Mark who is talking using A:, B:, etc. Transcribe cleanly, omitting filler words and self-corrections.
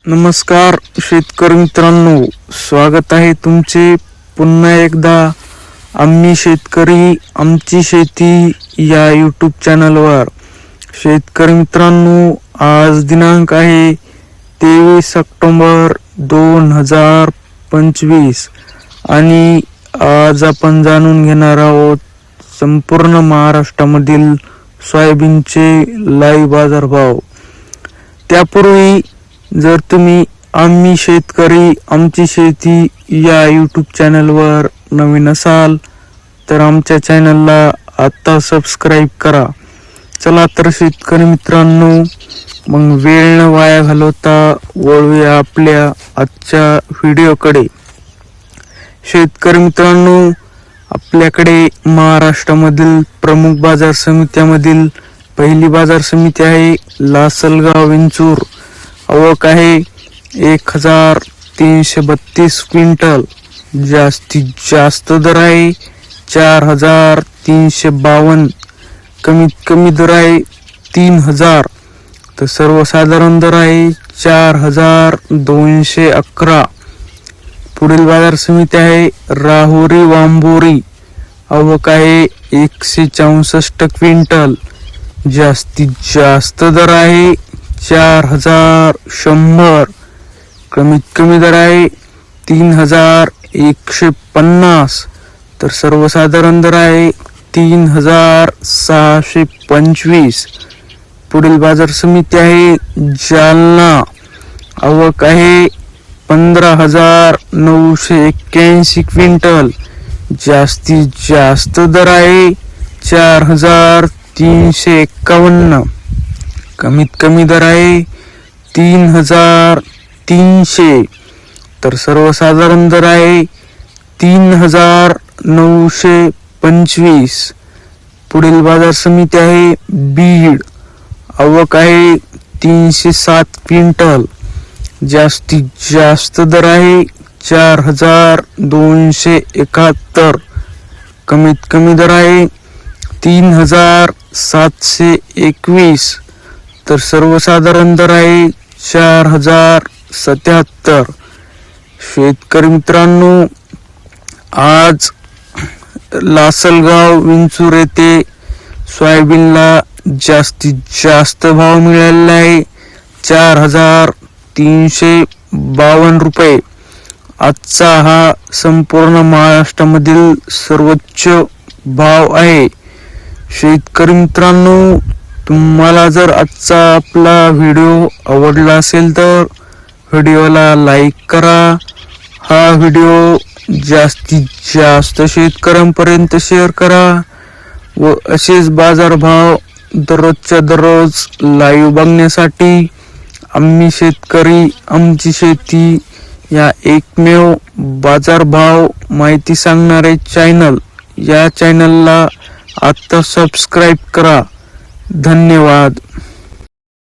A: नमस्कार शेतकरी मित्रांनो, स्वागत आहे तुमचे पुन्हा एकदा आम्ही शेतकरी आमची शेती या यूट्यूब चॅनलवर. शेतकरी मित्रांनो, आज दिनांक आहे 23 ऑक्टोबर 2025 आणि आज आपण जाणून घेणार आहोत संपूर्ण महाराष्ट्रामधील सोयाबीनचे लाईव्ह बाजारभाव. त्यापूर्वी जर तुम्ही आम्ही शेतकरी आमची शेती या यूट्यूब चॅनलवर नवीन असाल तर आमच्या चॅनलला आता सबस्क्राईब करा. चला तर शेतकरी मित्रांनो, मग वेळ न वाया घालवता वळूया आपल्या आजच्या व्हिडिओकडे. शेतकरी मित्रांनो, आपल्याकडे महाराष्ट्रामधील प्रमुख बाजार समित्यामधील पहिली बाजार समिती आहे लासलगाव विंचूर. आवक आहे 1332 क्विंटल. जास्तीत जास्त दर आहे 4352. कमीत कमी दर आहे 3000. तर सर्वसाधारण दर आहे 4211. पुढील बाजार समिती आहे राहुरी वांबोरी. आवक आहे 164 क्विंटल. जास्तीत जास्त दर आहे 4100. कमीत कमी दर आहे 3150. तर सर्वसाधारण दर आहे 3625. पुढील बाजार समिती आहे जालना. आवक आहे 15981 क्विंटल. जास्तीत जास्त दर आहे 4351. कमीत कमी दर आहे 3300. तर सर्वसाधारण दर आहे 3925. पुढील बाजार समिती आहे बीड. आवक आहे 307 क्विंटल. जास्तीत जास्त दर आहे 4271. कमीत कमी दर आहे 3721. तर सर्वसाधारण दर आहे 4077. शेतकरी मित्रांनो, आज लासलगाव विंचूर येथे सोयाबीनला जास्तीत जास्त भाव मिळालेला आहे 4352 रुपये. आजचा हा संपूर्ण महाराष्ट्रामधील सर्वोच्च भाव आहे. शेतकरी मित्रांनो, तुम्हाला जर आजचा आपला व्हिडिओ आवडला असेल तर व्हिडिओला लाईक करा. हा व्हिडिओ जास्तीत जास्त शेतकऱ्यांपर्यंत शेअर करा व असेच बाजारभाव दररोजच्या दररोज लाईव्ह बघण्यासाठी आम्ही शेतकरी आमची शेती या एकमेव बाजारभाव माहिती सांगणारे चॅनल या चॅनलला आता सबस्क्राईब करा. धन्यवाद.